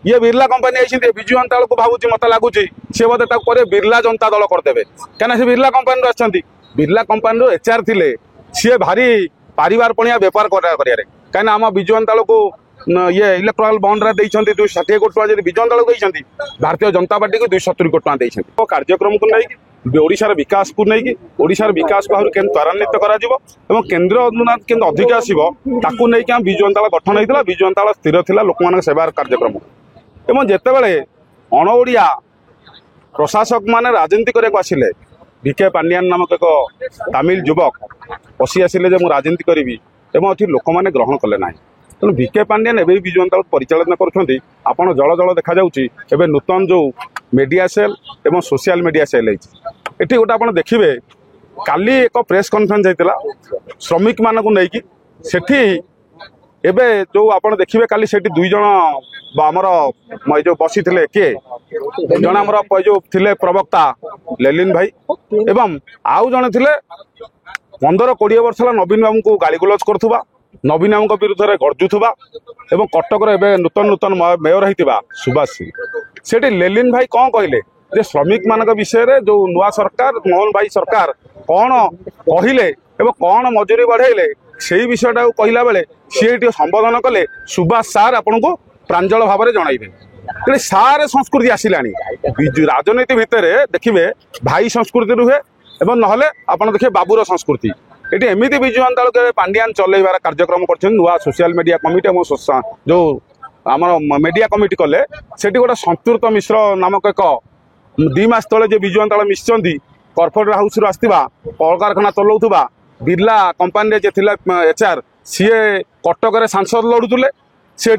ये बिरला कंपनी आई विजु जनता दल को भावुँ मत लगुच सी बोधे बिरला जनता दल करदे कहीं से बिरला कंपनी आछंती बिरला कंपनी एचआर थे सी भारी पारिवार पणिया बेपार कर कहीं आम विजु जनता दल को ये इलेक्ट्राल बंड रे 260 कोटी टका विजु जनता दल को भारतीय जनता पार्टी को 270 कोटी टका देइछंती कार्यक्रम को नहीं ओडिशार विकास को नहीं ओडिशार विकास को केन त्वरान्वित करा केंद्र अनुदान केंद्र अधिक आसो ताकू नहीं कि विजु जनता दल गठन होता विजु जनता दल स्थिर थिला लोक सेवार कार्यक्रम एवं जितेबाला अणओडिया प्रशासक माने राजनीति करने आसिले विके पांडियान नामक एक तमिल युवक पशि आसिले जे मु राजनीति करी एवं लोक मैंने ग्रहण कले ना तेणु विके पांडियान एवं विजु जनता दल परिचालना करुँच आपड़ जल जल देखा एवं नूतन जो मीडिया सेल एवं सोशल मीडिया सेल ये गोटे आप देखिए काली एक प्रेस कॉन्फ्रेंस होता श्रमिक मानक नहीं सेठी एबे जो आप देखिए काली से दुई जन आमर जो बसी थे किए जन आमर जो थे प्रवक्ता लेलिन भाई एवं आउ जन थे 15-20 वर्ष नवीन बाबू को गाड़ी गुलज करुवा नवीन बाबू विरुद्ध में गर्जुवा एवं कटक नूतन नूतन मेयर होता सुभाष सिंह से लेलिन भाई कौन कहले जे श्रमिक मान विषय में जो नुआ सरकार मोहन भाई सरकार कौन कहले एवं कौन मजूरी बढ़ेले से विषयटा कहला बेले सी संबोधन कले सुभाष सार आपन को प्रांजल भाव में जनइबे सारे संस्कृति आसला राजनीति भितर देखिए भाई संस्कृति रुहे एवं नहले आपन देखिए बाबूर संस्कृति ये एमती विजु जनता दल पांडियान चलैबार कार्यक्रम कर नुआ सोशल मीडिया कमिटी जो आम मीडिया कमिटी कले से गोटे संतृप्त मिश्र नामक एक 2 मास तले जो विजु जनता दल मिशिंट कॉर्पोरेट हाउस आसवा कल कारखाना चलाऊा बिरला कंपानी एचआर सी कटक सांसद लड़ुले से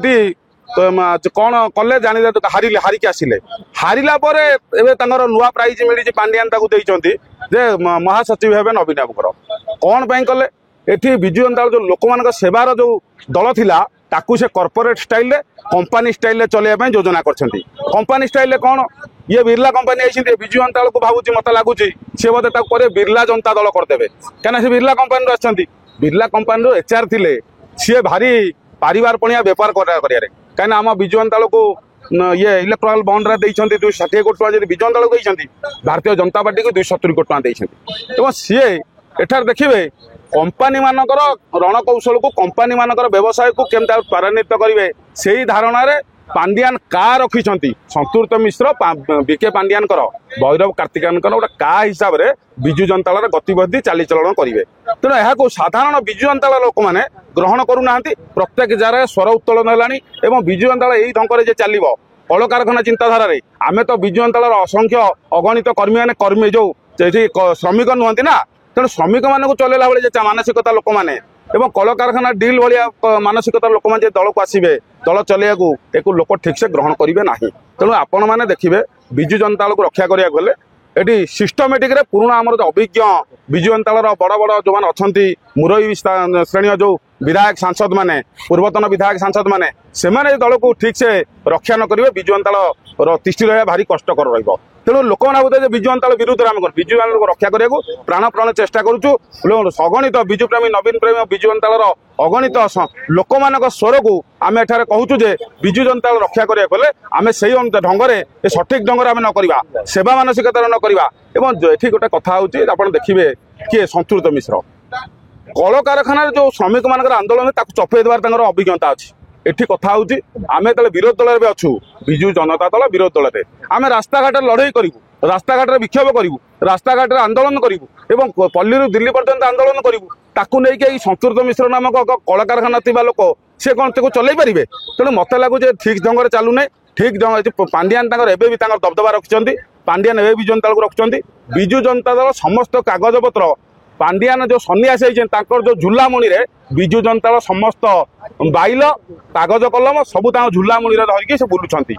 कौन कले जानी हारिले हारिकी आसिले हारिला नुआ प्राइज मिली पांडियान देते जे महासचिव हे नवीन बाबूर कौन कले ये विजु जनता दल जो लोक मान सेवार जो दल थिला ताकू से कॉर्पोरेट स्टाइल कंपानी स्टाइल चलैया योजना करछंती कंपानी स्टाइल कौन ये बिरला कंपनी आई विजु जनता दल को भावुँ मत लगुच सी बोधे बिरला जनता दल करदे कहीं से बिरला कंपनी आछंती बिरला कंपनी एचआर थे सी भारी पारिवार पणिया बेपार कर कहीं आम विजु जनता दल को ये इलेक्ट्राल बंड रे 260 कोटी टका विजु जनता दल को भारतीय जनता पार्टी को 270 कोटी टका देइछंती सी एठार देखिए कंपानी मानकर रणकौशल को कंपानी मानकर व्यवसाय को केमता त्वरान्वित करेंगे से ही धारणा पांडियान का रखिंट संतृप्त मिश्र विके पांडियान भैरव कार्तिकायन गोटे का हिसाब से विजु जनता दल गतिविधि चालीचलन करेंगे तेणु यह साधारण विजु जनता दल लोक मैंने ग्रहण करूना प्रत्येक जगह स्वर उत्तोलन है विजु जनता दल यही ढंग से चलो कल कारखाना चिंताधारा आम तो विजु जनता दल असंख्य अगणित कर्मी मैंने कर्मी जो श्रमिक नुहति ना तेणु श्रमिक मान चलैला बेले मानसिकता लोक मैंने एवं कल कारखाना डील भाया मानसिकता लोक मैंने दल को आसवे दल चलैया एक लोक ठीक से ग्रहण करेंगे ना तेणु आपण मैंने देखिए विजु जनता दल को रक्षा करा गले ये सिस्टमेटिक पुराणा आमर जो अभिज्ञ विजु जनता दल बड़ बड़ जो मैंने अच्छा मुरई श्रेणी जो विधायक सांसद माने पूर्वतन विधायक सांसद माने से दल को ठीक से रक्षा न करेंगे विजु जनता दल तिष्ठि रहा भारी कष्टकर रहा तेणु लोक मैंने बोलते विजु जनता दल विरुद्ध आम विजु जनता दल को रक्षा करा प्राण प्राण चेष्टा करुँ अगणित विजु प्रेमी नवीन प्रेमी विजु जनता दल अगणित लोक मान स्वर को आम एठार कहूँ जे विजु जनता दल रक्षा करा आम से ढंग से सठिक ढंग से आम न करवा सेवा मानसिकतार न करवा ये गोटे कथा हूँ आप देखिए किए संतृप्त मिश्र कल कारखाना जो श्रमिक मान आंदोलन चपे देवार अभिज्ञता अच्छी एठी कथा हूँ आम जो विरोध दल में अच्छू विजु जनता दल विरोध दल में आम रास्ताघाट लड़ई करूँ रास्ताघाट विक्षोभ करूँ रास्ताघाट आंदोलन करूँ पल्ली दिल्ली पर्यंत आंदोलन करूँ ताकू नहीं संतृप्त मिश्र नामक कल कारखाना थी लोक सी कौन चल पारे तेणु मत लगुच ठीक ढंग से चलूना ठीक ढंग पांडियान भी दबदबा रखिंट पांडियान एवं विजु जनता दल को रखुच्च विजु जनता दल समस्त कागज पत्र पांडियान जो सन्यासी होकर जो झुलामुणी रे विजु जनता दल समस्त बाइल कागज कलम सबू झुलामुणी धरिकी से बुलुंट।